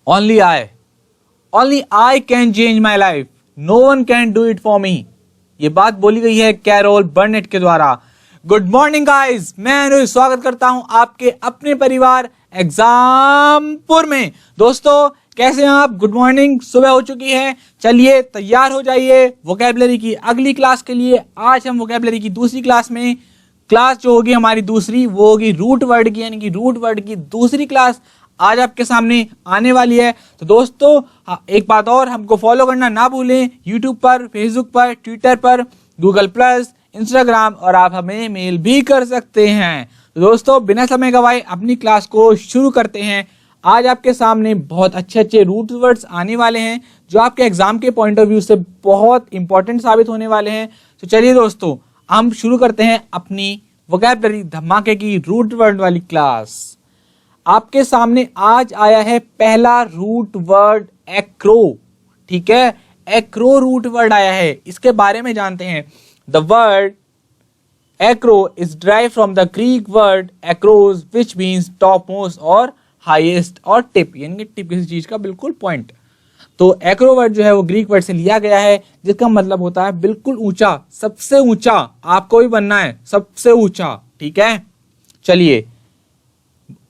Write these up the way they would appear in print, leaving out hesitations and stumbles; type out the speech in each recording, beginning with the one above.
Only I can change my life, no one can do it for me. ये बात बोली गई है कैरोल बर्नेट के द्वारा। गुड मॉर्निंग गाइस, मैं अनुज स्वागत करता हूं आपके अपने परिवार एग्जामपुर में। दोस्तों कैसे हैं आप? गुड मॉर्निंग, सुबह हो चुकी है। चलिए तैयार हो जाइए वोकैबुलरी की अगली क्लास के लिए। आज हम वोकैबुलरी की दूसरी क्लास में, क्लास जो होगी हमारी दूसरी वो होगी रूट वर्ड की, यानी कि रूट वर्ड की दूसरी क्लास आज आपके सामने आने वाली है। तो दोस्तों एक बात और, हमको फॉलो करना ना भूलें यूट्यूब पर, फेसबुक पर, ट्विटर पर, गूगल प्लस, इंस्टाग्राम, और आप हमें मेल भी कर सकते हैं। तो दोस्तों बिना समय गवाए अपनी क्लास को शुरू करते हैं। आज आपके सामने बहुत अच्छे अच्छे रूट वर्ड्स आने वाले हैं जो आपके एग्जाम के पॉइंट ऑफ व्यू से बहुत इंपॉर्टेंट साबित होने वाले हैं। तो चलिए दोस्तों हम शुरू करते हैं अपनी वोकैबुलरी धमाके की रूट वर्ड वाली क्लास। आपके सामने आज आया है पहला रूट वर्ड एक्रो। ठीक है, एक्रो रूट वर्ड आया है, इसके बारे में जानते हैं। The word Acro is drive from the Greek word across which means top most और हाईएस्ट और टिप, यानी कि टिप किसी चीज का बिल्कुल पॉइंट। तो एक्रो वर्ड जो है वो ग्रीक वर्ड से लिया गया है जिसका मतलब होता है बिल्कुल ऊंचा, सबसे ऊंचा। आपको भी बनना है सबसे ऊंचा, ठीक है। चलिए,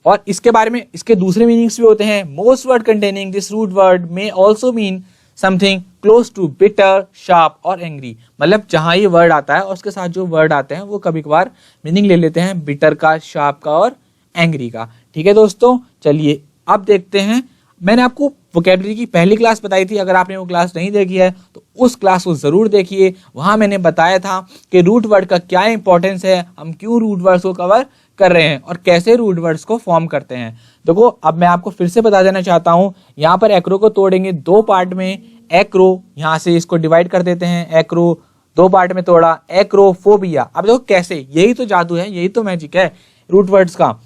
और इसके बारे में इसके दूसरे मीनिंग्स भी होते हैं। Most word containing this root word में also mean something close to bitter, sharp और एंग्री। मतलब जहां ये वर्ड आता है और उसके साथ जो वर्ड आते हैं वो कभी कभार मीनिंग ले लेते हैं बिटर का, शार्प का और एंग्री का। ठीक है दोस्तों, चलिए अब देखते हैं। मैंने आपको वोकैबुलरी की पहली क्लास बताई थी, अगर आपने वो क्लास नहीं देखी है तो उस क्लास को जरूर देखिए। वहां मैंने बताया था कि रूट वर्ड का क्या इंपॉर्टेंस है, हम क्यों रूट वर्ड्स को कवर कर रहे हैं और कैसे रूट वर्ड्स को फॉर्म करते हैं। देखो अब मैं आपको फिर से बता देना चाहता हूं, यहाँ पर एक्रो को तोड़ेंगे दो पार्ट में। एक्रो, यहाँ से इसको डिवाइड कर देते हैं, एक्रो दो पार्ट में तोड़ा, एक्रोफोबिया। अब देखो कैसे, यही तो जादू है, यही तो मैजिक है रूट वर्ड्स का।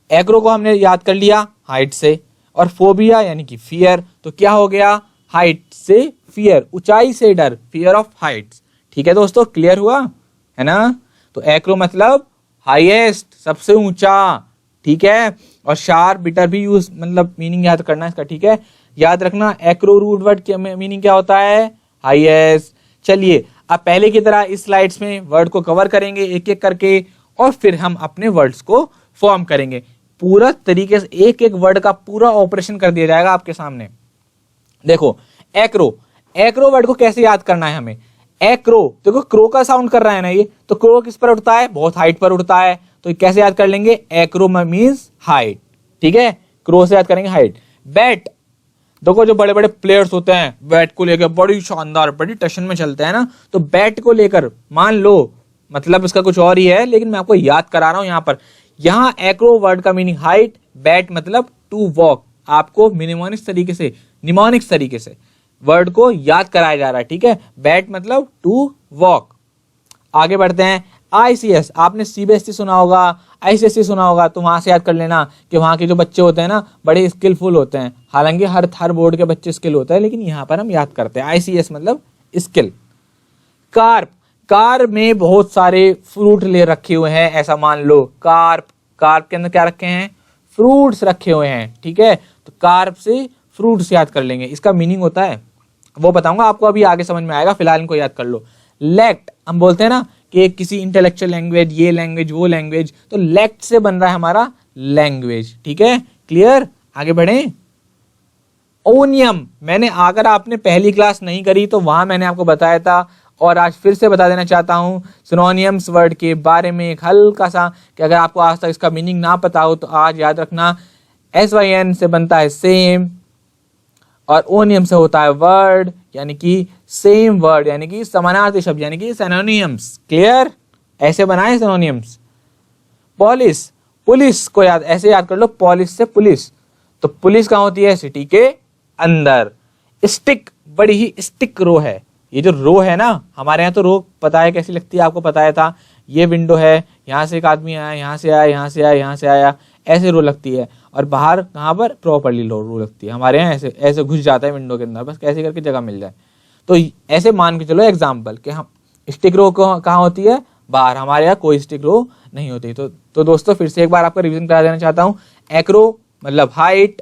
एक्रो को हमने याद कर लिया हाइट से, और फोबिया यानी कि फियर, तो क्या हो गया, हाइट से फियर, ऊंचाई से डर, फियर ऑफ हाइट्स। ठीक है दोस्तों, क्लियर हुआ है ना। तो एक्रो मतलब हाईएस्ट, सबसे ऊंचा, ठीक है। और शार्प, बिटर भी यूज, मतलब मीनिंग याद करना इसका, ठीक है। याद रखना एक्रो रूट वर्ड की मीनिंग क्या होता है, हाईएस्ट। चलिए अब पहले की तरह इस स्लाइड्स में वर्ड को कवर करेंगे एक एक करके, और फिर हम अपने वर्ड्स को फॉर्म करेंगे। पूरा तरीके से एक एक वर्ड का पूरा ऑपरेशन कर दिया जाएगा आपके सामने। देखो एक्रो, एक्रो वर्ड को कैसे याद करना है हमें। एक्रो, देखो क्रो का साउंड कर रहा है ना ये, तो क्रो किस पर उड़ता है, बहुत हाइट पर उड़ता है। तो कैसे याद कर लेंगे, एक्रो मींस हाइट, ठीक है। क्रो से याद करेंगे हाइट। बैट, देखो जो बड़े बड़े प्लेयर्स होते हैं बैट को लेकर बड़ी शानदार, बड़ी टशन में चलते हैं ना, तो बैट को लेकर मान लो मतलब इसका कुछ और ही है, लेकिन मैं आपको याद करा रहा हूं यहाँ पर। यहाँ एक्रो वर्ड का मीनिंग हाइट, बैट मतलब टू वॉक। आपको निमोनिक्स तरीके से वर्ड को याद कराया जा रहा है, ठीक है। बैट मतलब टू वॉक। आगे बढ़ते हैं। आईसीएस, आपने सीबीएसई सुना होगा, आईसीएसई सुना होगा, तो वहां से याद कर लेना कि वहां के जो बच्चे होते हैं ना बड़े स्किलफुल होते हैं। हालांकि हर बोर्ड के बच्चे स्किल होते हैं, लेकिन यहाँ पर हम याद करते हैं आईसीएस मतलब स्किल। कार्प, कार में बहुत सारे फ्रूट ले रखे हुए हैं, ऐसा मान लो। कार्प, कार्प के अंदर क्या रखे हैं, फ्रूट्स रखे हुए हैं, ठीक है। तो कार्प से फ्रूट्स याद कर लेंगे। इसका मीनिंग होता है वो बताऊंगा आपको, अभी आगे समझ में आएगा, फिलहाल इनको याद कर लो। लेक्ट, हम बोलते हैं ना कि किसी इंटेलेक्चुअल लैंग्वेज, ये लैंग्वेज वो लैंग्वेज, तो लेक्ट से बन रहा है हमारा लैंग्वेज, ठीक है। क्लियर, आगे बढ़े। ओनियम, मैंने अगर आपने पहली क्लास नहीं करी तो वहां मैंने आपको बताया था, और आज फिर से बता देना चाहता हूं सिनोनिम्स वर्ड के बारे में एक हल्का सा, कि अगर आपको आज तक इसका मीनिंग ना पता हो तो आज याद रखना। SYN से बनता है सेम, और ओनियम से होता है वर्ड, यानी कि सेम वर्ड, यानी कि समानार्थी शब्द, यानी कि सिनोनिम्स। क्लियर, ऐसे बनाए सिनोनिम्स। पॉलिस, पुलिस को याद ऐसे याद कर लो, पॉलिस से पुलिस, तो पुलिस कहाँ होती है, सिटी के अंदर। स्टिक, बड़ी ही स्टिक रो है। ये जो रो है ना, हमारे यहाँ तो रो पता है कैसी लगती है, आपको बताया था। ये विंडो है, यहाँ से एक आदमी आया, यहाँ से आया, यहाँ से आया, यहाँ से आया, ऐसे रो लगती है। और बाहर कहाँ पर, प्रॉपर्ली रो लगती है। हमारे यहाँ ऐसे ऐसे घुस जाता है विंडो के अंदर, बस कैसे करके जगह मिल जाए। तो ऐसे मान के चलो एग्जाम्पल कि हम स्टिक रो कहाँ होती है, बाहर। हमारे यहाँ कोई स्टिक रो नहीं होती। तो दोस्तों फिर से एक बार आपको रिवीजन करा देना चाहता हूँ। एक्रो मतलब हाइट,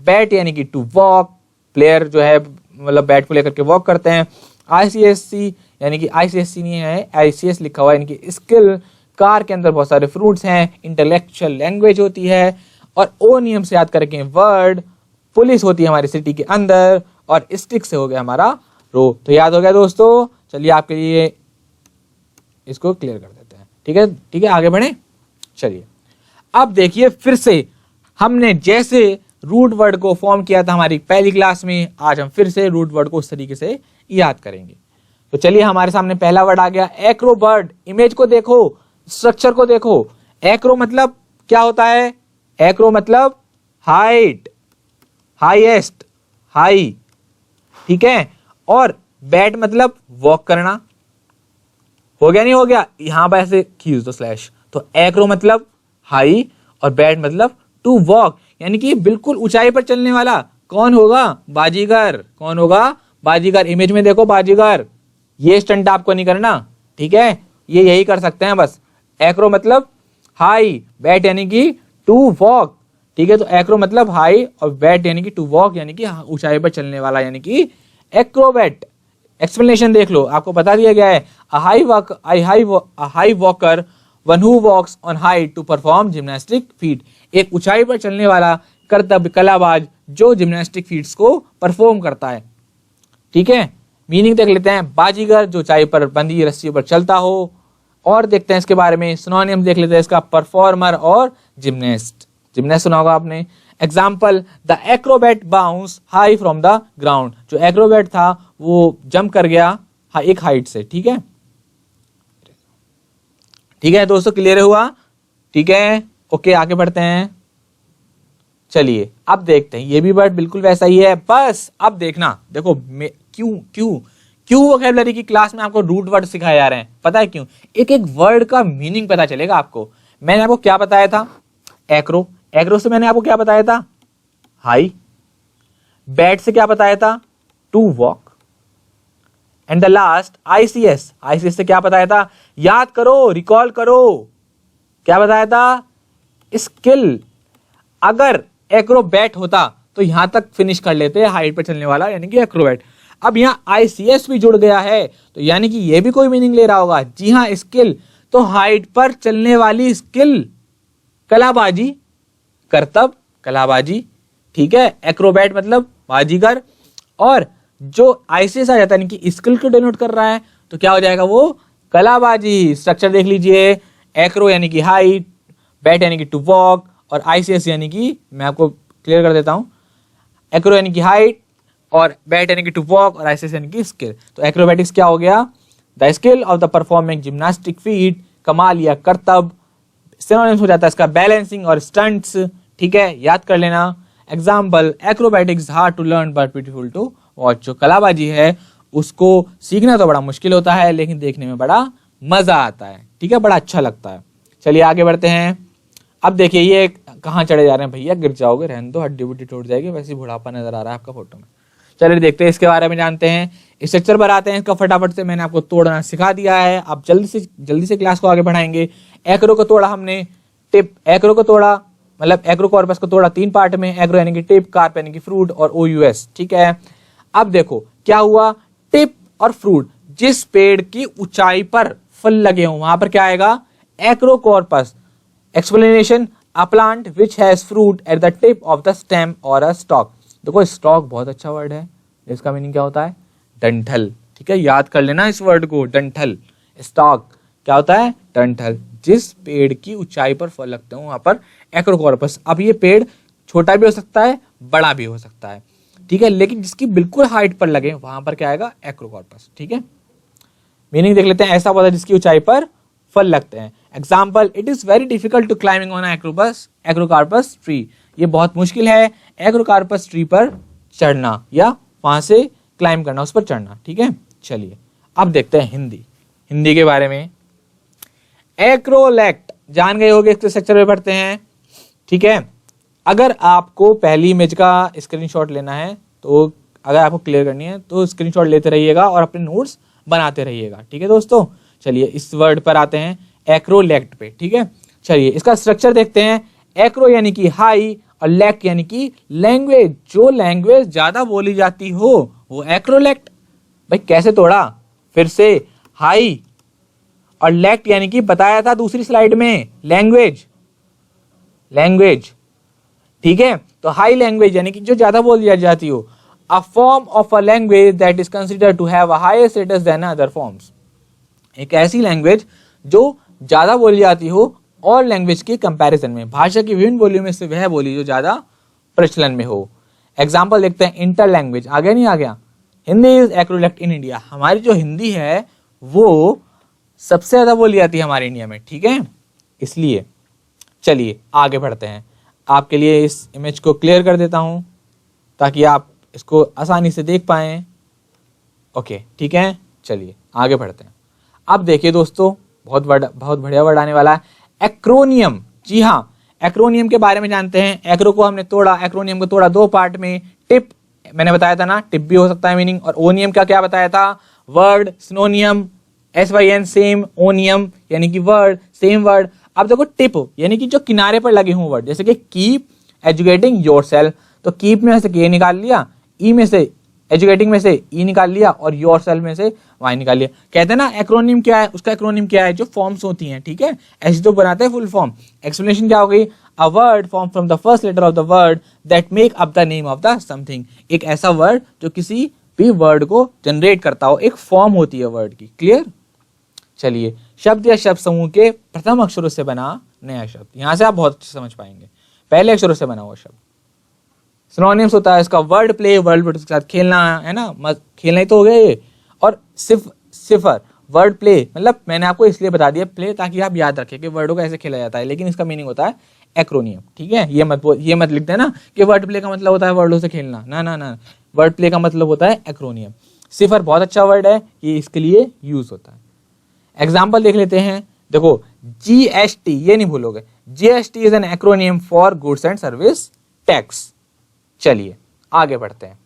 बैट यानी कि टू वॉक, प्लेयर जो है मतलब बैट को लेकर के वॉक करते हैं। ICSC यानी कि ICSC नहीं है, ICS लिखा हुआ है, यानी कि स्किल। कार के अंदर बहुत सारे फ्रूट्स हैं। इंटेलेक्चुअल लैंग्वेज होती है। और ओ नियम से याद करके वर्ड। पुलिस होती है हमारी सिटी के अंदर। और स्टिक से हो गया हमारा रो। तो याद हो गया दोस्तों। चलिए आपके लिए इसको क्लियर कर देते हैं। ठीक है, आगे बढ़े। चलिए अब देखिए फिर से हमने जैसे रूट वर्ड को फॉर्म किया था हमारी पहली क्लास में, आज हम फिर से रूट वर्ड को उस तरीके से याद करेंगे। तो चलिए हमारे सामने पहला वर्ड आ गया एक्रोबर्ट। इमेज को देखो, स्ट्रक्चर को देखो। एक्रो मतलब क्या होता है? एक्रो मतलब हाइट, हाईएस्ट, हाई। ठीक है। और बैट मतलब वॉक करना। हो गया नहीं हो गया? यहां पर ऐसे खींच दो स्लैश। तो एक्रो मतलब हाई और बैट मतलब टू वॉक, यानी कि बिल्कुल ऊंचाई पर चलने वाला। कौन होगा? बाजीगर। कौन होगा? बाजीगर। इमेज में देखो बाजीगर। ये स्टंट आपको नहीं करना, ठीक है, ये यही कर सकते हैं बस। एक्रो मतलब हाई, बैट यानी कि टू वॉक। ठीक है, तो एक्रो मतलब हाई और बैट यानी कि टू वॉक, यानी कि ऊंचाई पर चलने वाला, यानी कि एक्रोबैट। एक्सप्लेनेशन देख लो, आपको बता दिया गया है। A high walker, one who walks on height to perform gymnastic feat। एक ऊंचाई पर चलने वाला कर्तव्य कलाबाज जो जिम्नास्टिक फीट्स को परफॉर्म करता है। ठीक है, मीनिंग देख लेते हैं। बाजीगर जो ऊंचाई पर बंधी रस्सी पर चलता हो। और देखते हैं इसके बारे में सिनोनिम देख लेते हैं इसका, परफॉर्मर और जिम्नेस्ट। जिम्नेस्ट सुना होगा आपने। Example, the Acrobat bounce high from the ground. जो एक्रोबैट था वो जंप कर गया एक हाइट से। ठीक है, ठीक है दोस्तों, क्लियर हुआ? ठीक है, ओके, आगे बढ़ते हैं। चलिए अब देखते हैं, ये भी वर्ड बिल्कुल वैसा ही है। बस अब देखना, देखो क्यों वोकैबुलरी की क्लास में आपको रूट वर्ड सिखाए जा रहे हैं, पता है क्यों? एक एक वर्ड का मीनिंग पता चलेगा आपको। मैंने आपको क्या बताया था? एक्रो। एक्रो से मैंने आपको क्या बताया था? हाई। बैट से क्या बताया था? To walk. And the last ICS। ICS से क्या बताया था? याद करो, रिकॉल करो, क्या बताया था? स्किल। अगर एक्रोबैट होता तो यहां तक फिनिश कर लेते, हाइट पर चलने वाला, यानी कि एक्रोबैट। अब यहां ICS भी जुड़ गया है, तो यानी कि यह भी कोई मीनिंग ले रहा होगा। जी हां, स्किल। तो हाइट पर चलने वाली स्किल, कलाबाजी, करतब, कलाबाजी। ठीक है, एक्रोबैट मतलब बाजीगर। और जो ICS आ जाता है, यानी कि स्किल को डिनोट कर रहा है, तो क्या हो जाएगा वो? कलाबाजी। स्ट्रक्चर देख लीजिए, एक्रो यानी कि हाइट, बैट यानी कि टू वॉक, और ICS यानी कि, मैं आपको क्लियर कर देता हूं, एक्रो यानी कि हाइट और बैट यानी कि टू वॉक और ICS यानी कि स्किल। तो एक्रोबैटिक्स क्या हो गया? The skill of the performing gymnastic feet, कमाल या करतब। सिनोनिम्स हो जाता है इसका बैलेंसिंग और स्टंट्स। ठीक है, याद कर लेना। Example, acrobatics hard to learn but beautiful to watch. जो कलाबाजी है उसको सीखना तो बड़ा मुश्किल होता है, लेकिन देखने में बड़ा मजा आता है। ठीक है, बड़ा अच्छा लगता है। चलिए आगे बढ़ते हैं। अब देखिए ये कहाँ चढ़े जा रहे हैं भैया, गिर जाओगे, रहने दो, हड्डी बुड्डी टूट जाएगी, वैसे बुढ़ापा नजर आ रहा है आपका फोटो में। चलिए देखते हैं इसके बारे में, जानते हैं। स्ट्रक्चर पर आते हैं इसका फटाफट से। मैंने आपको तोड़ना सिखा दिया है, अब जल्दी से क्लास को आगे बढ़ाएंगे। एक्रो को तोड़ा हमने, टिप। एक्रो को तोड़ा मतलब एक्रोकॉर्पस को तोड़ा 3 पार्ट में। एक्रो यानी कि टिप, कार्प यानी कि फ्रूट, और OUS। ठीक है, अब देखो क्या हुआ। टिप और फ्रूट, जिस पेड़ की ऊंचाई पर फल लगे हों वहां पर क्या आएगा? Acrocarpus. Explanation, a plant which has fruit at the tip of the stem और अ स्टॉक। देखो स्टॉक बहुत अच्छा वर्ड है, इसका मीनिंग क्या होता है? डंठल। ठीक है, याद कर लेना इस वर्ड को, डंठल। स्टॉक क्या होता है? डंठल। जिस पेड़ की ऊंचाई पर फल लगते हो वहां पर एक्रोकॉर्पस। अब ये पेड़ छोटा भी हो सकता है, बड़ा भी हो सकता है। ठीक है, लेकिन जिसकी बिल्कुल हाइट पर लगे वहां पर क्या आएगा? एक्रोकॉर्पस। ठीक है, मीनिंग देख लेते हैं। ऐसा पौधा जिसकी ऊंचाई पर फल लगते हैं। Example, it is very difficult to climbing on acrocarpus tree. ये बहुत मुश्किल है एक्रोकार्पस ट्री पर चढ़ना या वहां से क्लाइंब करना, उस पर चढ़ना। ठीक है, चलिए अब देखते हैं हिंदी के बारे में। एक्रोलेक्ट जान गए होंगे, इसके स्ट्रक्चर में पढ़ते हैं। ठीक है, अगर आपको पहली इमेज का स्क्रीनशॉट लेना है, तो अगर आपको क्लियर करनी है तो स्क्रीनशॉट लेते रहिएगा और अपने नोट्स बनाते रहिएगा। ठीक है दोस्तों, चलिए इस वर्ड पर आते हैं, एक्रोलेक्ट पे। ठीक है, चलिए इसका स्ट्रक्चर देखते हैं। एक्रो यानी कि हाई और लेक्ट यानी कि लैंग्वेज, जो लैंग्वेज ज्यादा बोली जाती हो वो एक्रोलेक्ट। भाई कैसे तोड़ा, फिर से हाई और लेक्ट यानी कि बताया था दूसरी स्लाइड में लैंग्वेज, लैंग्वेज, ठीक है। तो हाई लैंग्वेज यानी कि जो ज्यादा बोली जाती हो, a form of a language that is considered to have a higher status than other forms, एक ऐसी लैंग्वेज जो ज्यादा बोली जाती हो और लैंग्वेज के कंपैरिजन में, भाषा की विभिन्न बोलियों में से वह बोली जो ज्यादा प्रचलन में हो। एग्जाम्पल देखते हैं, इंटर लैंग्वेज, आ गया नहीं आ गया, हिंदी इज एक्रोलेक्ट इन इंडिया, हमारी जो हिंदी है वो सबसे ज्यादा बोली जाती है हमारे इंडिया में, ठीक है। इसलिए चलिए आगे बढ़ते हैं, आपके लिए इस इमेज को क्लियर कर देता हूं ताकि आप इसको आसानी से देख पाएं। ओके ठीक है, चलिए आगे बढ़ते हैं। अब देखिए दोस्तों, बहुत बढ़िया वर्ड आने वाला है, एक्रोनियम। जी हाँ, एक्रोनियम के बारे में जानते हैं। एक्रो को हमने तोड़ा, एक्रोनियम को तोड़ा दो पार्ट में, टिप मैंने बताया था ना, टिप भी हो सकता है मीनिंग, और ओनियम का क्या बताया था, वर्ड, सिनोनियम, SYN सेम, ओनियम यानी कि वर्ड, सेम वर्ड। अब देखो टिप यानी कि जो किनारे पर लगे हों वर्ड, जैसे कि कीप एजुकेटिंग योरसेल्फ, तो कीप में से के निकाल लिया, ई में से एजुकेटिंग में से ई निकाल लिया, और योरसेल्फ में से वाई निकाल लिया। कहते हैं ना एक्रोनिम क्या है, उसका एक्रोनिम क्या है, जो फॉर्म्स होती हैं, ठीक है, ऐसे तो बनाते हैं फुल फॉर्म। एक्सप्लेनेशन क्या हो गई, a word form from the first letter of the word that make up the name of the something, एक ऐसा वर्ड जो किसी भी वर्ड को जनरेट करता हो, एक फॉर्म होती है वर्ड की। क्लियर। चलिए, शब्द या शब्द समूह के प्रथम अक्षरों से बना नया शब्द, यहां से आप बहुत अच्छे समझ पाएंगे, पहले अक्षरों से बना हुआ शब्द। सिनोनिम्स होता है इसका वर्ड प्ले, वर्ड के साथ खेलना, है ना, खेलना ही तो हो गया ये। और सिफर वर्ड प्ले, मतलब मैंने आपको इसलिए बता दिया प्ले ताकि आप याद रखें कि वर्डों को ऐसे खेला जाता है, लेकिन इसका मीनिंग होता है एक्रोनियम, ठीक है। ये मत लिखते हैं ना कि वर्ड प्ले का मतलब होता है वर्डों से खेलना, ना ना ना, वर्ड प्ले का मतलब होता है एक्रोनियम। सिफर बहुत अच्छा वर्ड है, ये इसके लिए यूज होता है। एग्जाम्पल देख लेते हैं, देखो GST, ये नहीं भूलोगे, GST is an acromion for goods and service tax. चलिए आगे बढ़ते हैं,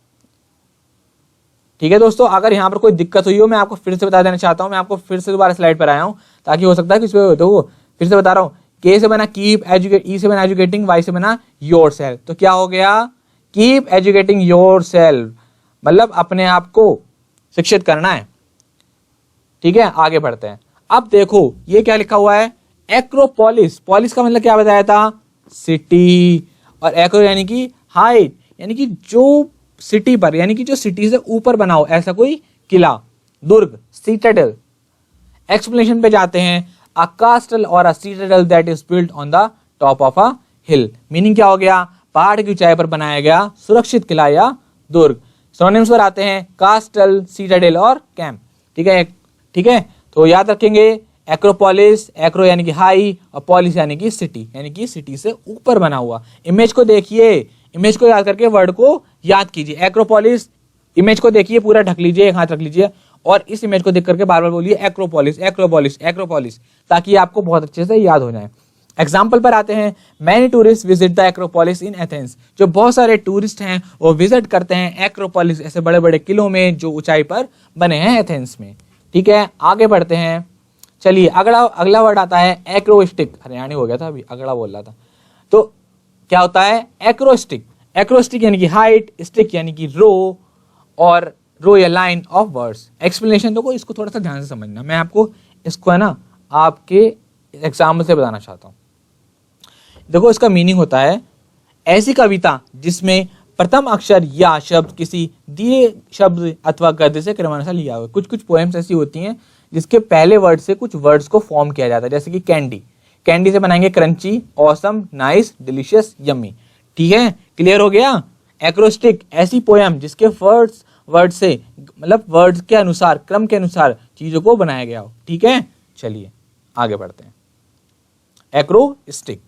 ठीक है दोस्तों। अगर यहां पर कोई दिक्कत हुई हो, मैं आपको फिर से बता देना चाहता हूं, मैं आपको फिर से दोबारा स्लाइड पर आया हूं ताकि हो सकता है कि देखो फिर से बता रहा हूं, के से बना कीप एजुकेट, ई से बना एजुकेटिंग, वाई से बना योरसेल्फ, तो क्या हो गया, कीप एजुकेटिंग योरसेल्फ, मतलब अपने आप को शिक्षित करना है, ठीक है। आगे बढ़ते हैं। अब देखो ये क्या लिखा हुआ है, एक्रोपोलिस, पॉलिस का मतलब क्या बताया था, सिटी, और एक्रो यानी कि हाइट, यानी कि जो सिटी पर, यानी कि जो सिटी से ऊपर बना हो ऐसा कोई किला, दुर्ग, सीटाडेल। एक्सप्लेनेशन पे जाते हैं, अ कास्टल और a citadel that is built on the top of a hill, meaning क्या हो गया, पहाड़ की ऊंचाई पर बनाया गया सुरक्षित किला या दुर्ग। सिनोनिम्स पर आते हैं, कास्टल, सीटाडेल और कैंप, ठीक है, ठीक है। तो याद रखेंगे, एक्रोपोलिस, एक्रो यानी कि हाई, और पोलिस यानी कि सिटी, यानी कि सिटी से ऊपर बना हुआ। इमेज को देखिए, इमेज को याद करके वर्ड को याद कीजिए। एक्रोपोलिस, इमेज को देखिए, पूरा ढक लीजिए, एक हाथ रख लीजिए, और इस इमेज को देख करके बार बार बोलिए एक्रोपोलिस, एक्रोपोलिस, एक्रोपोलिस, ताकि आपको बहुत अच्छे से याद हो जाए। एग्जाम्पल पर आते हैं, many tourist visit the Acropolis in Athens, जो बहुत सारे टूरिस्ट हैं वो विजिट करते हैं एक्रोपोलिस, ऐसे बड़े बड़े किलों में जो ऊंचाई पर बने हैं एथेंस में, ठीक है। आगे बढ़ते हैं, चलिए अगला वर्ड आता है एक्रोस्टिक, हरियाणी हो गया था अभी, अगला बोल रहा था, तो क्या होता है एक्रोस्टिक, एक्रोस्टिक यानी कि हाइट, स्टिक यानी कि रो, और रो या लाइन ऑफ वर्ड्स। एक्सप्लेनेशन देखो, इसको थोड़ा सा ध्यान से समझना, मैं आपको इसको है ना आपके एग्जाम्पल से बताना चाहता हूं। देखो इसका मीनिंग होता है ऐसी कविता जिसमें प्रथम अक्षर या शब्द किसी दिए शब्द अथवा गद्य से क्रमानुसार लिया हुआ। कुछ पोएम्स ऐसी होती हैं जिसके पहले वर्ड से कुछ वर्ड्स को फॉर्म किया जाता है, जैसे कि कैंडी, कैंडी से बनाएंगे crunchy, awesome, nice, delicious, yummy, ठीक है। क्लियर हो गया। एक्रोस्टिक, ऐसी पोएम जिसके वर्ड से मतलब वर्ड्स के अनुसार, क्रम के अनुसार चीजों को बनाया गया हो, ठीक है। चलिए आगे बढ़ते हैं, एक्रोस्टिक।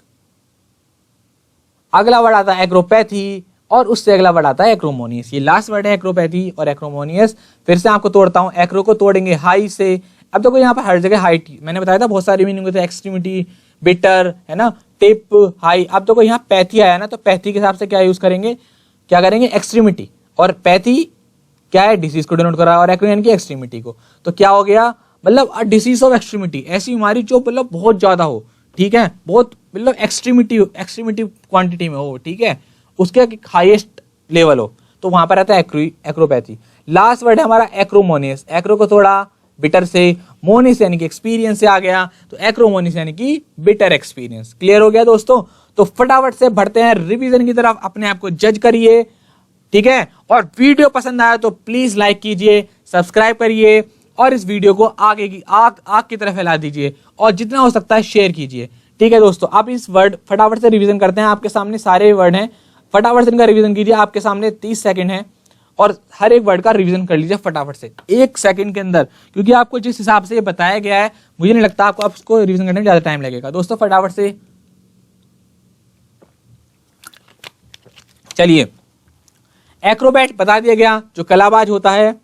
अगला वर्ड आता है एक्रोपैथी, और उससे अगला वर्ड आता है एक्रोमोनियस। ये लास्ट वर्ड है एक्रोपैथी और एक्रोमोनियस। फिर से आपको तोड़ता हूं, एक्रो को तोड़ेंगे हाई से। अब देखो यहाँ पर हर जगह हाइट, मैंने बताया था बहुत सारी मीनिंग होते हैं, एक्सट्रीमिटी, बिटर, है ना, टिप, हाई। अब देखो यहाँ पैथी आया ना, तो पैथी के हिसाब से क्या यूज करेंगे, क्या करेंगे, एक्सट्रीमिटी, और पैथी क्या है, डिसीज को डिनोट कर रहा है, और एक्रो यानी कि एक्सट्रीमिटी को, तो क्या हो गया, मतलब अ डिसीज ऑफ एक्सट्रीमिटी, ऐसी बीमारी जो मतलब बहुत ज्यादा हो, ठीक है, बहुत मतलब एक्सट्रीमिटी क्वांटिटी में हो, ठीक है, उसके हाईएस्ट लेवल हो, तो वहां पर आता है एक्रोपैथी। लास्ट वर्ड है हमारा एक्रोमोनियस। एक्रो को थोड़ा बिटर से, मोनिस यानी कि एक्सपीरियंस से आ गया, तो एक्रोमोनिस यानी कि बिटर एक्सपीरियंस। क्लियर हो गया दोस्तों? तो फटाफट से बढ़ते हैं रिवीजन की तरफ, अपने आप को जज करिए, ठीक है। और वीडियो पसंद आया तो प्लीज लाइक कीजिए, सब्सक्राइब करिए और इस वीडियो को आगे की आग की तरफ फैला दीजिए और जितना हो सकता है शेयर कीजिए, ठीक है दोस्तों। आप इस वर्ड फटाफट से रिवीजन करते हैं, आपके सामने सारे वर्ड हैं, फटाफट से इनका रिवीजन कीजिए। आपके सामने 30 सेकंड है और हर एक वर्ड का रिवीजन कर लीजिए फटाफट से 1 सेकंड के अंदर, क्योंकि आपको जिस हिसाब से ये बताया गया है मुझे नहीं लगता आपको उसको रिवीजन करने में ज्यादा टाइम लगेगा। दोस्तों फटाफट से चलिए। एक्रोबैट बता दिया गया, जो कलाबाज होता है।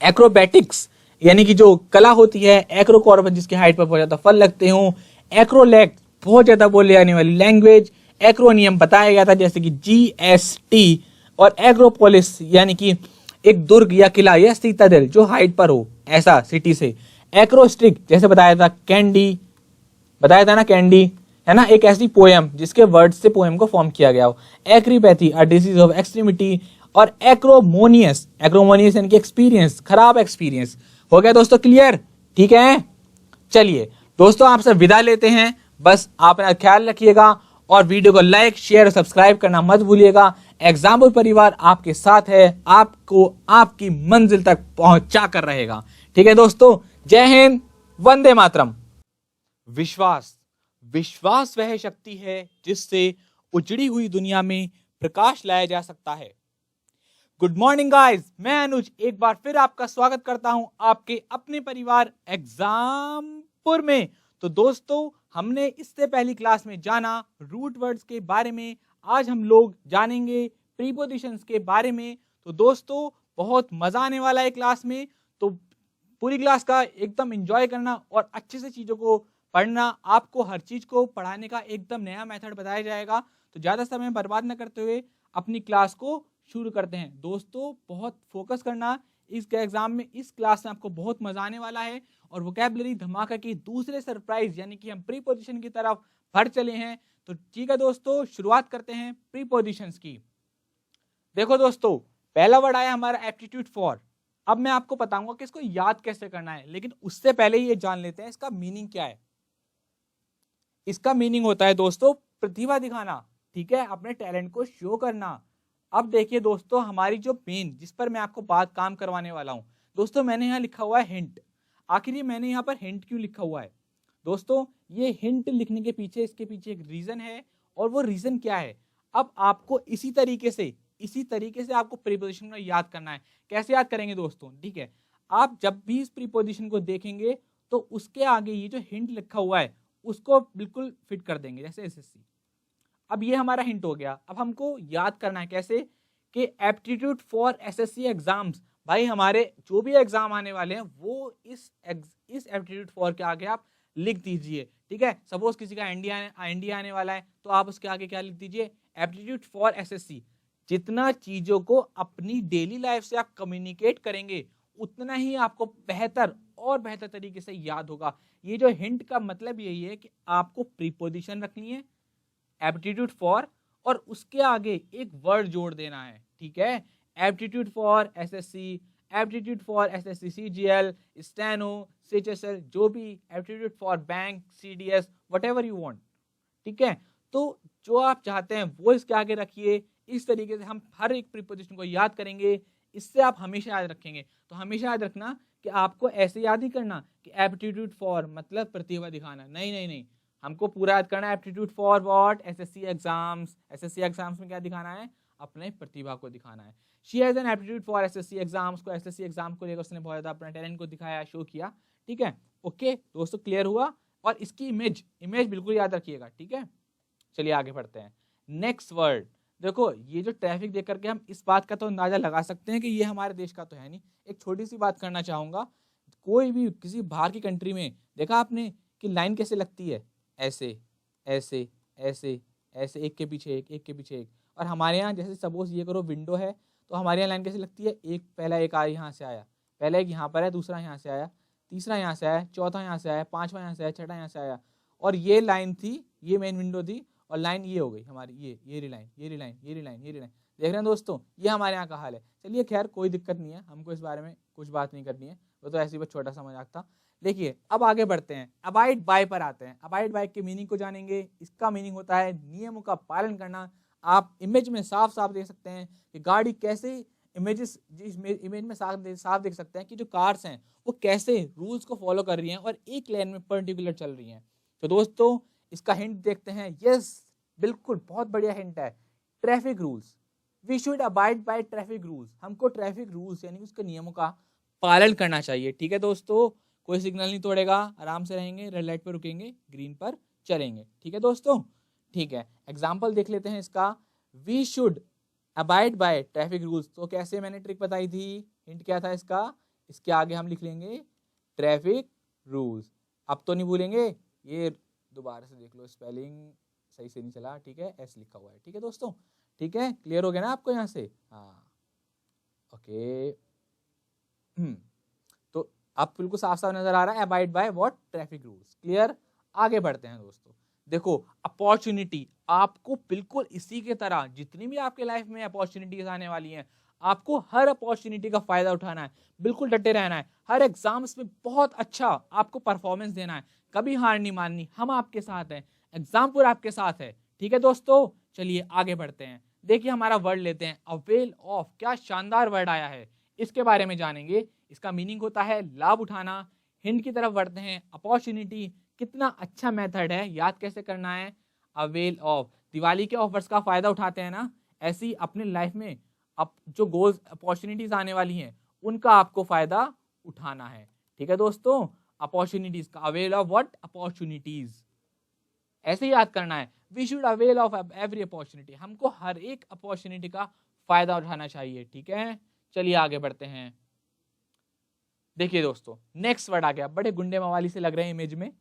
एक्रोबैटिक्स यानी कि जो कला होती है। एक्रोकॉर्बन जिसकी हाइट पर बहुत ज्यादा फल लगते हो। एक्रोलैक्ट बहुत ज्यादा बोले जाने वाली लैंग्वेज। एक्रोनियम बताया गया था जैसे कि GST। और एग्रोपोलिस यानी कि एक दुर्ग या किला या सीतादेल जो हाइट पर हो ऐसा सिटी से। एक्रोस्टिक जैसे बताया था कैंडी, बताया था ना कैंडी, है ना, एक ऐसी पोएम जिसके वर्ड से पोएम को फॉर्म किया गया हो। एक्रीपैथी अ डिजीज ऑफ एक्सट्रीमिटी। और एक्रोमोनियस यानी कि एक्सपीरियंस, खराब एक्सपीरियंस। हो गया दोस्तों क्लियर? ठीक है, चलिए दोस्तों आपसे विदा लेते हैं। बस आप अपना ख्याल रखिएगा और वीडियो को लाइक शेयर और सब्सक्राइब करना मत भूलिएगा। एग्जाम्पल परिवार आपके साथ है, आपको आपकी मंजिल तक पहुंचा कर रहेगा। ठीक है दोस्तों, जय हिंद, वंदे मातरम। विश्वास वह शक्ति है जिससे उजड़ी हुई दुनिया में प्रकाश लाया जा सकता है। गुड मॉर्निंग गाइस, मैं अनुज एक बार फिर आपका स्वागत करता हूं आपके अपने परिवार एग्जामपुर में। तो दोस्तों हमने इससे पहली क्लास में जाना रूट वर्ड्स के बारे में, आज हम लोग जानेंगे प्रीपोजिशंस के बारे में। तो दोस्तों बहुत मजा आने वाला है क्लास में, तो पूरी क्लास का एकदम एंजॉय करना और अच्छे से चीजों को पढ़ना। आपको हर चीज को पढ़ाने का एकदम नया मेथड बताया जाएगा। तो ज्यादा समय बर्बाद न करते हुए अपनी क्लास को शुरू करते हैं। दोस्तों बहुत फोकस करना इस एग्जाम में, इस क्लास में आपको बहुत मजा आने वाला है। और वोकैबुलरी धमाका की दूसरे सरप्राइज यानी कि हम प्रीपोजिशन की तरफ बढ़ चले हैं। तो ठीक है दोस्तों, शुरुआत करते हैं प्रीपोजिशंस की। देखो दोस्तों, पहला वर्ड आया हमारा एप्टीट्यूड फॉर। अब मैं आपको बताऊंगा कि इसको याद कैसे करना है, लेकिन उससे पहले ये जान लेते हैं इसका मीनिंग क्या है। इसका मीनिंग होता है दोस्तों प्रतिभा दिखाना, ठीक है, अपने टैलेंट को शो करना। अब देखिए दोस्तों, हमारी जो पेन जिस पर मैं आपको बात काम करवाने वाला हूं, दोस्तों मैंने यहाँ लिखा हुआ है हिंट। आखिर ये मैंने यहाँ पर हिंट क्यों लिखा हुआ है? दोस्तों ये हिंट लिखने के पीछे, इसके पीछे एक रीजन है, और वो रीजन क्या है अब आपको इसी तरीके से आपको प्रीपोजिशन में याद करना है। कैसे याद करेंगे दोस्तों? ठीक है, आप जब भी इस प्रीपोजिशन को देखेंगे तो उसके आगे ये जो हिंट लिखा हुआ है उसको बिल्कुल फिट कर देंगे, जैसे एसएससी। अब ये हमारा हिंट हो गया। अब हमको याद करना है कैसे कि एप्टीट्यूड फॉर एसएससी एग्जाम्स, भाई हमारे जो भी एग्जाम आने वाले हैं वो इस एप्टीट्यूड फॉर के आगे आप लिख दीजिए। ठीक है, सपोज किसी का एनडीए आने वाला है तो आप उसके आगे क्या लिख दीजिए? Aptitude for SSC. जितना चीजों को अपनी डेली लाइफ से आप कम्युनिकेट करेंगे उतना ही आपको बेहतर और बेहतर तरीके से याद होगा। ये जो हिंट का मतलब यही है कि आपको प्रीपोजिशन रखनी है एप्टीट्यूड फॉर और उसके आगे एक वर्ड जोड़ देना है। ठीक है, aptitude for SSC, aptitude for SSC CGL, steno, CHSL, जो भी aptitude for bank, CDS, whatever you want. ठीक है, तो जो आप चाहते हैं वो इसके आगे रखिए। इस तरीके से हम हर एक प्रीपोजिशन को याद करेंगे, इससे आप हमेशा याद रखेंगे। तो हमेशा याद रखना कि आपको ऐसे याद ही करना कि एप्टीट्यूड फॉर मतलब प्रतिभा दिखाना, नहीं, हमको पूरा याद करना है aptitude for what? SSC exams. SSC exams में क्या दिखाना है? अपने प्रतिभा को दिखाना है। She has an aptitude for SSC exams को, एसएससी एग्जाम को लेकर उसने बहुत ज्यादा अपना टैलेंट को दिखाया, शो किया। ठीक है, ओके दोस्तों, क्लियर हुआ? और इसकी इमेज बिल्कुल याद रखिएगा। ठीक है, चलिए आगे बढ़ते हैं। नेक्स्ट वर्ड, देखो ये जो ट्रैफिक देख करके हम इस बात का तो अंदाजा लगा सकते हैं कि ये हमारे देश का तो है नहीं। एक छोटी सी बात करना चाहूंगा, कोई भी किसी बाहर की कंट्री में देखा आपने कि लाइन कैसे लगती है? ऐसे ऐसे ऐसे ऐसे, एक के पीछे एक, एक के पीछे एक। और हमारे यहाँ जैसे सपोज ये करो विंडो है, तो हमारे यहाँ लाइन कैसे लगती है? पहला एक यहाँ से आया, पहला एक यहाँ पर है, दूसरा यहाँ से आया, तीसरा यहाँ से आया, चौथा यहाँ से आया, पांचवा यहाँ से आया, छठा यहाँ से आया। और ये लाइन थी ये मेन विंडो थी, और लाइन ये हो गई हमारी, ये रिलाइन, ये रिलाइन, ये रिलाइन, ये रिलाइन। देख रहे हैं दोस्तों, ये हमारे यहाँ का हाल है। चलिए खैर कोई दिक्कत नहीं है, हमको इस बारे में कुछ बात नहीं करनी है, वो तो ऐसे ही बस छोटा सा मजाक था। देखिए अब आगे बढ़ते हैं, अबाइड बाय पर आते हैं। अबाइड बाय के मीनिंग को जानेंगे। इसका मीनिंग होता है नियमों का पालन करना। आप इमेज में साफ साफ देख सकते हैं कि गाड़ी कैसे, इमेज में साफ देख सकते हैं कि जो कार्स हैं वो कैसे रूल्स को फॉलो कर रही हैं और एक लेन में पर्टिकुलर चल रही हैं। तो दोस्तों इसका हिंट देखते हैं। यस, बिल्कुल बहुत बढ़िया हिंट है, traffic rules. We should abide by traffic rules. हमको ट्रैफिक रूल्स यानी उसके नियमों का पालन करना चाहिए। ठीक है दोस्तों, कोई सिग्नल नहीं तोड़ेगा, आराम से रहेंगे, रेड लाइट पर रुकेंगे, ग्रीन पर चलेंगे। ठीक है दोस्तों, ठीक है। एग्जाम्पल देख लेते हैं इसका। We should abide by traffic rules, तो कैसे मैंने ट्रिक बताई थी, हिंट क्या था इसका, इसके आगे हम लिख लेंगे ट्रैफिक रूल्स। अब तो नहीं भूलेंगे, ये दोबारा से देख लो, स्पेलिंग सही से नहीं चला, ठीक है, एस लिखा हुआ है। ठीक है दोस्तों, ठीक है, क्लियर हो गया ना आपको यहाँ से? हाँ, ओके। तो आप बिल्कुल साफ साफ नजर आ रहा है, abide by what, traffic rules. Clear, आगे बढ़ते हैं दोस्तों। देखो अपॉर्चुनिटी, आपको बिल्कुल इसी के तरह जितनी भी आपके लाइफ में अपॉर्चुनिटीज आने वाली हैं, आपको हर अपॉर्चुनिटी का फायदा उठाना है, बिल्कुल डटे रहना है, हर एग्जाम्स में बहुत अच्छा आपको परफॉर्मेंस देना है, कभी हार नहीं माननी। हम आपके साथ हैं, एग्जाम पूरा आपके साथ है। ठीक है दोस्तों, चलिए आगे बढ़ते हैं। देखिए हमारा वर्ड लेते हैं, अवेल ऑफ। क्या शानदार वर्ड आया है, इसके बारे में जानेंगे। इसका मीनिंग होता है लाभ उठाना। हिंट की तरफ बढ़ते हैं, अपॉर्चुनिटी, कितना अच्छा मेथड है, याद कैसे करना है, अवेल ऑफ। दिवाली के ऑफर्स का फायदा उठाते हैं ना, ऐसे ही अपने लाइफ में अब जो गोल्स अपॉर्चुनिटीज आने वाली हैं उनका आपको फायदा उठाना है। ठीक है दोस्तों, अपॉर्चुनिटीज का अवेल ऑफ व्हाट, अपॉर्चुनिटीज, ऐसे ही याद करना है। We should avail of every opportunity, हमको हर एक अपॉर्चुनिटी का फायदा उठाना चाहिए। ठीक है, चलिए आगे बढ़ते हैं। देखिए दोस्तों नेक्स्ट वर्ड आ गया, बड़े गुंडे मवाली से लग रहे हैं इमेज में,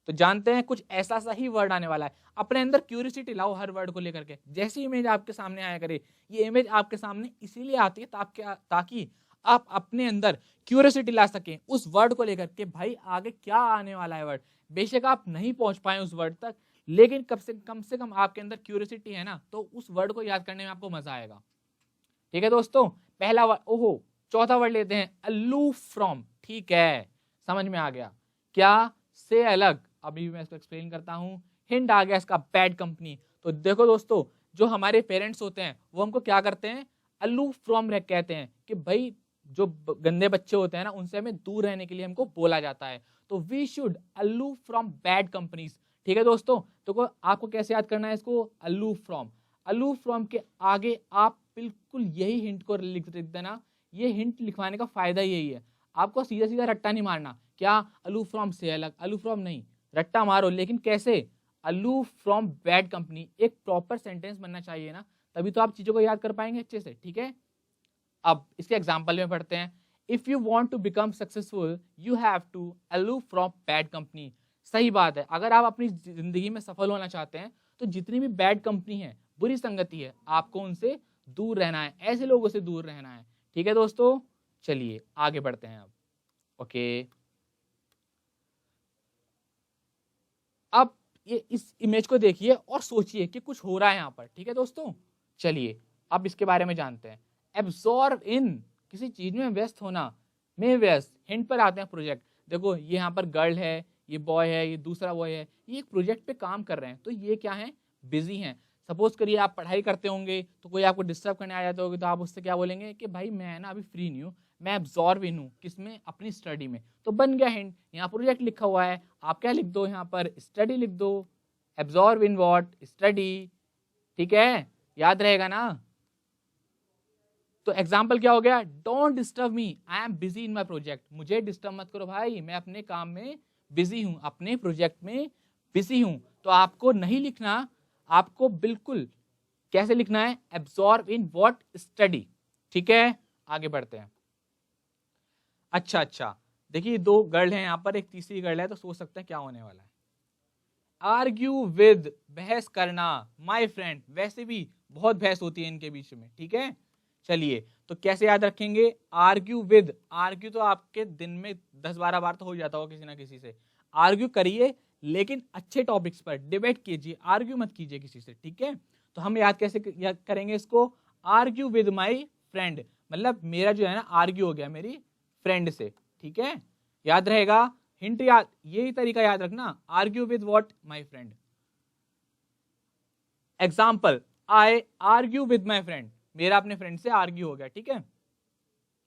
तो जानते हैं कुछ ऐसा सा ही वर्ड आने वाला है। अपने अंदर क्यूरियोसिटी लाओ हर वर्ड को लेकर के। जैसी इमेज आपके सामने आया करे, ये इमेज आपके सामने इसीलिए आती है ताकि आप अपने अंदर क्यूरियोसिटी ला सकें उस वर्ड को लेकर के, भाई आगे क्या आने वाला है वर्ड। बेशक आप नहीं पहुंच पाए उस वर्ड तक, लेकिन कम से कम आपके अंदर क्यूरियोसिटी है ना, तो उस वर्ड को याद करने में आपको मजा आएगा। ठीक है दोस्तों, पहला वर्ड, ओहो, चौथा वर्ड लेते हैं, अलूफ फ्रॉम। ठीक है, समझ में आ गया, क्या, से अलग। अभी मैं इसको एक्सप्लेन करता हूं। हिंट आ गया इसका, बैड कंपनी। तो देखो दोस्तों, जो हमारे पेरेंट्स होते हैं वो हमको क्या करते हैं, अलूफ फ्रॉम कहते हैं, कि भाई जो गंदे बच्चे होते हैं ना उनसे हमें दूर रहने के लिए हमको बोला जाता है। तो we should aloof from bad companies. ठीक है दोस्तों, तो आपको कैसे याद करना है इसको, अलूफ फ्रॉम। अलूफ फ्रॉम के आगे आप बिल्कुल यही हिंट को लिख देना। ये हिंट लिखवाने का फायदा यही है, आपको सीधा सीधा रट्टा नहीं मारना, क्या अलूफ फ्रॉम से अलग, अलूफ फ्रॉम नहीं, रट्टा मारो, लेकिन कैसे, अलूफ फ्रॉम बैड कंपनी। एक प्रॉपर सेंटेंस बनना चाहिए ना, तभी तो आप चीजों को याद कर पाएंगे अच्छे से। ठीक है, अब इसके एग्जाम्पल में पढ़ते हैं। If you want to become successful you have to aloof from bad company. सही बात है, अगर आप अपनी जिंदगी में सफल होना चाहते हैं तो जितनी भी बैड कंपनी है, बुरी संगति है, आपको उनसे दूर रहना है, ऐसे लोगों से दूर रहना है। ठीक है दोस्तों, चलिए आगे बढ़ते हैं अब। ओके, अब ये इस इमेज को देखिए और सोचिए कि कुछ हो रहा है यहाँ पर। ठीक है दोस्तों, चलिए अब इसके बारे में जानते हैं। एब्जॉर्ब इन, किसी चीज में व्यस्त होना, में व्यस्त। हिंट पर आते हैं, प्रोजेक्ट। देखो ये यहाँ पर गर्ल है, ये बॉय है, ये दूसरा बॉय है, ये एक प्रोजेक्ट पे काम कर रहे हैं, तो ये क्या है, बिजी हैं। सपोज करिए आप पढ़ाई करते होंगे तो कोई आपको डिस्टर्ब करने आ जाते होंगे, तो आप उससे क्या बोलेंगे कि भाई मैं ना अभी फ्री नहीं हूँ, मैं एब्जॉर्ब इन हूँ, किसमें, अपनी स्टडी में। तो बन गया हिंट, यहाँ प्रोजेक्ट लिखा हुआ है, आप क्या लिख दो यहाँ पर, स्टडी लिख दो। Absorb in what, study. ठीक है, याद रहेगा ना। तो एग्जाम्पल क्या हो गया, don't disturb me, I am busy in my project. मुझे डिस्टर्ब मत करो भाई, मैं अपने काम में बिजी हूं, अपने प्रोजेक्ट में बिजी हूं। तो आपको नहीं लिखना, आपको बिल्कुल कैसे लिखना है, एब्जॉर्ब इन व्हाट, स्टडी। ठीक है, आगे बढ़ते हैं। अच्छा, देखिए दो गर्ल हैं यहाँ पर, एक तीसरी गर्ल है, तो सोच सकते हैं क्या होने वाला है। आर्ग्यू विद, बहस करना। माय फ्रेंड, वैसे भी बहुत बहस होती है इनके बीच में। ठीक है, चलिए तो कैसे याद रखेंगे, आर्ग्यू विद। आर्ग्यू तो आपके दिन में 10-12 बार तो हो जाता होगा किसी ना किसी से। आर्ग्यू करिए, लेकिन अच्छे टॉपिक्स पर डिबेट कीजिए, आर्ग्यू मत कीजिए किसी से, ठीक है। तो हम याद कैसे करेंगे इसको, आर्ग्यू विद माई फ्रेंड, मतलब मेरा जो है ना आर्ग्यू हो गया मेरी फ्रेंड से, ठीक है। याद रहेगा, हिंट याद, यही तरीका याद रखना, argue with what, my friend. Example, I argue with my friend, मेरा अपने फ्रेंड से आर्ग्यू हो गया, ठीक है,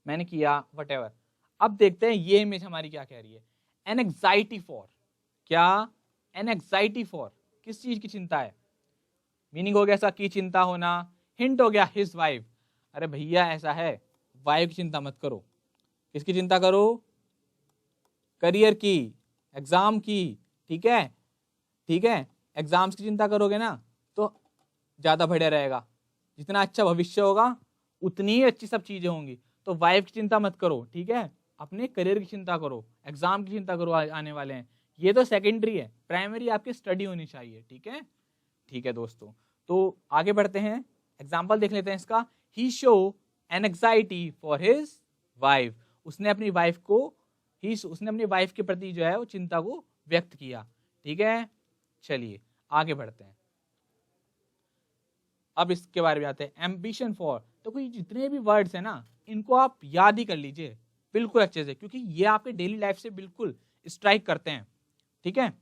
मैंने किया व्हाटएवर। अब देखते हैं ये इमेज हमारी क्या कह रही है, एन एंग्जाइटी फॉर, क्या, एन एंग्जाइटी फॉर, किस चीज की चिंता है, मीनिंग हो गया ऐसा की चिंता होना, हिंट हो गया हिज वाइफ, अरे भैया ऐसा है, वाइफ की चिंता मत करो, किसकी चिंता करो, करियर की, एग्जाम की, ठीक है, ठीक है, एग्जाम्स की चिंता करोगे ना तो ज्यादा बढ़िया रहेगा, जितना अच्छा भविष्य होगा उतनी ही अच्छी सब चीजें होंगी। तो वाइफ की चिंता मत करो, ठीक है, अपने करियर की चिंता करो, एग्जाम की चिंता करो, आने वाले हैं, ये तो सेकेंडरी है, प्राइमरी आपकी स्टडी होनी चाहिए, ठीक है, ठीक है दोस्तों। तो आगे बढ़ते हैं, एग्जाम्पल देख लेते हैं इसका, he show an anxiety for his wife, उसने अपनी वाइफ के प्रति जो है वो चिंता को व्यक्त किया, ठीक है। चलिए आगे बढ़ते हैं, अब इसके बारे में आते हैं, एम्बिशन फॉर, तो कोई जितने भी वर्ड्स हैं ना इनको आप याद ही कर लीजिए बिल्कुल अच्छे से, क्योंकि ये आपके डेली लाइफ से बिल्कुल स्ट्राइक करते हैं, ठीक है।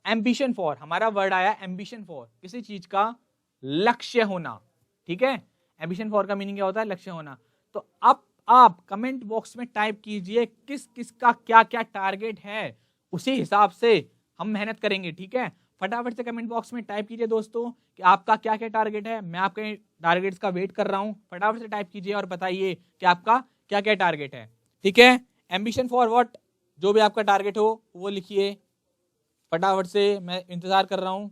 एम्बिशन फॉर, हमारा वर्ड आया एम्बिशन फॉर, किसी चीज का लक्ष्य होना, ठीक है, एम्बिशन फॉर का मीनिंग क्या होता है, लक्ष्य होना। तो अब आप कमेंट बॉक्स में टाइप कीजिए किस किस का क्या क्या टारगेट है, उसी हिसाब से हम मेहनत करेंगे, ठीक है। फटाफट से कमेंट बॉक्स में टाइप कीजिए दोस्तों कि आपका क्या क्या टारगेट है, मैं आपके टारगेट्स का वेट कर रहा हूं, फटाफट से टाइप कीजिए और बताइए कि आपका क्या क्या टारगेट है, ठीक है। एम्बिशन फॉर व्हाट, जो भी आपका टारगेट हो वो लिखिए फटाफट से, मैं इंतजार कर रहा हूं।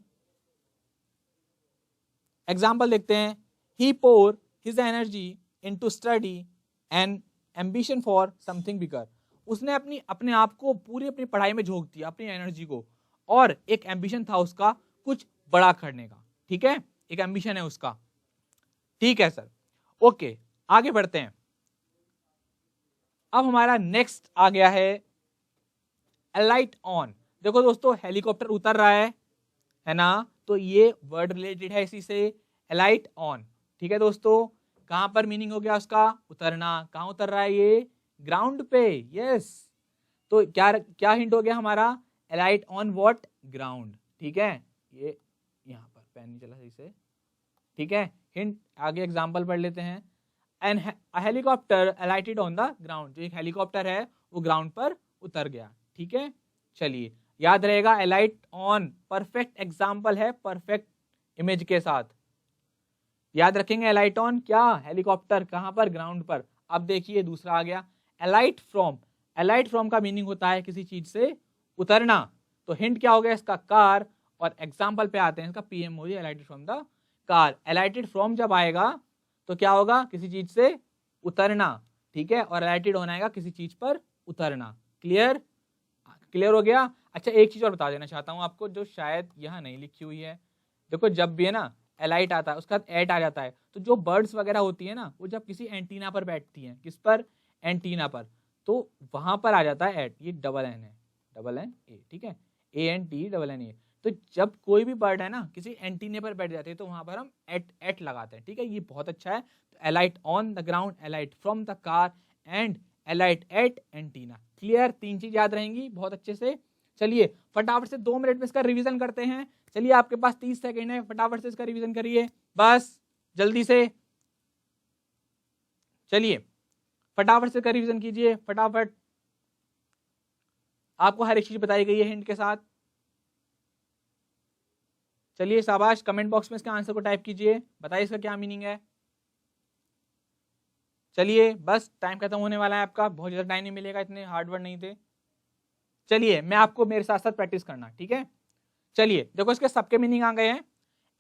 एग्जाम्पल देखते हैं, he pour his energy into study and ambition for something bigger, उसने अपने आप को पूरी अपनी पढ़ाई में झोंक दिया, अपनी एनर्जी को, और एक एम्बिशन था उसका कुछ बड़ा करने का, ठीक है, एक एम्बिशन है उसका, ठीक है सर, ओके। आगे बढ़ते हैं, अब हमारा नेक्स्ट आ गया है अलाइट ऑन। देखो दोस्तों हेलीकॉप्टर उतर रहा है ना, तो ये वर्ड रिलेटेड है इसी से, अलाइट ऑन, ठीक है दोस्तों। कहां पर मीनिंग हो गया उसका, उतरना, कहां उतर रहा है ये, ग्राउंड पे, यस। तो क्या क्या हिंट हो गया हमारा, अलाइट ऑन व्हाट, ग्राउंड, ठीक है, ये यहाँ पर पेन नहीं चला सही से, ठीक है। हिंट आगे एग्जांपल पढ़ लेते हैं, an helicopter alighted on the ground, जो एक हेलीकॉप्टर है वो ग्राउंड पर उतर गया, ठीक है। चलिए याद रहेगा, अलाइट ऑन परफेक्ट एग्जाम्पल है, परफेक्ट इमेज के साथ याद रखेंगे, अलाइट ऑन क्या, हेलीकॉप्टर, कहां पर, ग्राउंड पर। अब देखिए दूसरा आ गया, अलाइट फ्रॉम, अलाइट फ्रॉम का मीनिंग होता है किसी चीज से उतरना, तो हिंट क्या हो गया इसका, कार, और एग्जाम्पल पे आते हैं इसका, PM Modi अलाइटेड from the car, अलाइटेड from जब आएगा तो क्या होगा, किसी चीज से उतरना, ठीक है, और अलाइटेड होना आएगा किसी चीज पर उतरना, क्लियर, क्लियर हो गया। अच्छा एक चीज और बता देना चाहता हूं आपको, जो शायद यहाँ नहीं लिखी हुई है, देखो जब भी है ना एलाइट आता है उसका एट आ जाता है, तो जो बर्ड्स वगैरह होती है ना वो जब किसी एंटीना पर बैठती हैं, किस पर, एंटीना पर, तो वहां पर आ जाता है एट, ये डबल एन है, डबल एन ए, ठीक है, ANT AA, तो जब कोई भी बर्ड है ना किसी एंटीने पर बैठ जाते हैं तो वहां पर हम एट लगाते हैं, ठीक है, ये बहुत अच्छा है। तो alight on the ground, alight from the car and alight at antenna, clear, तीन चीज याद रहेंगी बहुत अच्छे से। चलिए फटाफट से 2 मिनट में इसका रिवीजन करते हैं, चलिए आपके पास 30 सेकंड है, फटाफट से इसका रिवीजन करिए बस जल्दी से, चलिए फटाफट से इसका रिवीजन कीजिए फटाफट, आपको हर एक चीज बताई गई है हिंट के साथ। चलिए शाबाश, कमेंट बॉक्स में इसके आंसर को टाइप कीजिए, बताइए इसका क्या मीनिंग है। चलिए बस टाइम खत्म होने वाला है आपका, बहुत ज्यादा टाइम नहीं मिलेगा, इतने हार्ड वर्ड नहीं थे। चलिए मैं आपको मेरे साथ साथ प्रैक्टिस करना, ठीक है। चलिए देखो इसके सबके मीनिंग आ गए हैं,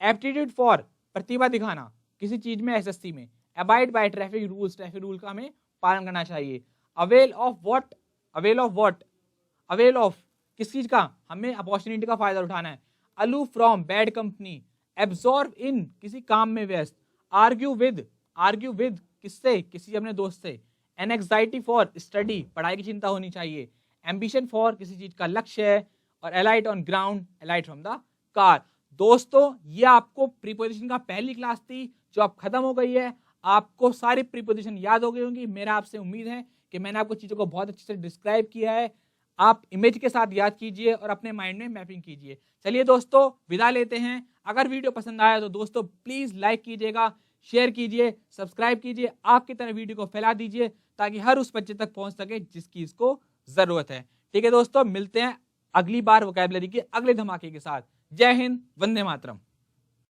एप्टीट्यूड फॉर, प्रतिभा दिखाना किसी चीज में, SSC में, abide by traffic rules, traffic rule का हमें पालन करना चाहिए, avail of what, avail of what, avail of किस चीज का, हमें अपॉर्चुनिटी का फायदा उठाना है, aloof from bad company, absorb in किसी काम में व्यस्त, आर्ग्यू विद, आर्ग्यू विद किससे, किसी अपने दोस्त से, एन एंग्जाइटी फॉर स्टडी, पढ़ाई की चिंता होनी चाहिए, एम्बिशन फॉर किसी चीज का लक्ष्य है, और alight on ground, alight from the car. दोस्तों ये आपको प्रीपोजिशन का पहली क्लास थी जो अब खत्म हो गई है। आपको सारी प्रीपोजिशन याद हो गई होंगी। मेरा आपसे उम्मीद है कि मैंने आपको चीजों को बहुत अच्छे से डिस्क्राइब किया है। आप इमेज के साथ याद कीजिए और अपने माइंड में मैपिंग कीजिए। चलिए दोस्तों विदा लेते हैं। अगर वीडियो पसंद आया तो दोस्तों प्लीज लाइक कीजिएगा, शेयर कीजिए, सब्सक्राइब कीजिए, आपकी तरह वीडियो को फैला दीजिए ताकि हर उस बच्चे तक पहुंच सके जिसकी इसको जरूरत है। ठीक है दोस्तों, मिलते हैं अगली बार वोकैबुलरी के अगले धमाके के साथ। जय हिंद, वंदे मातरम।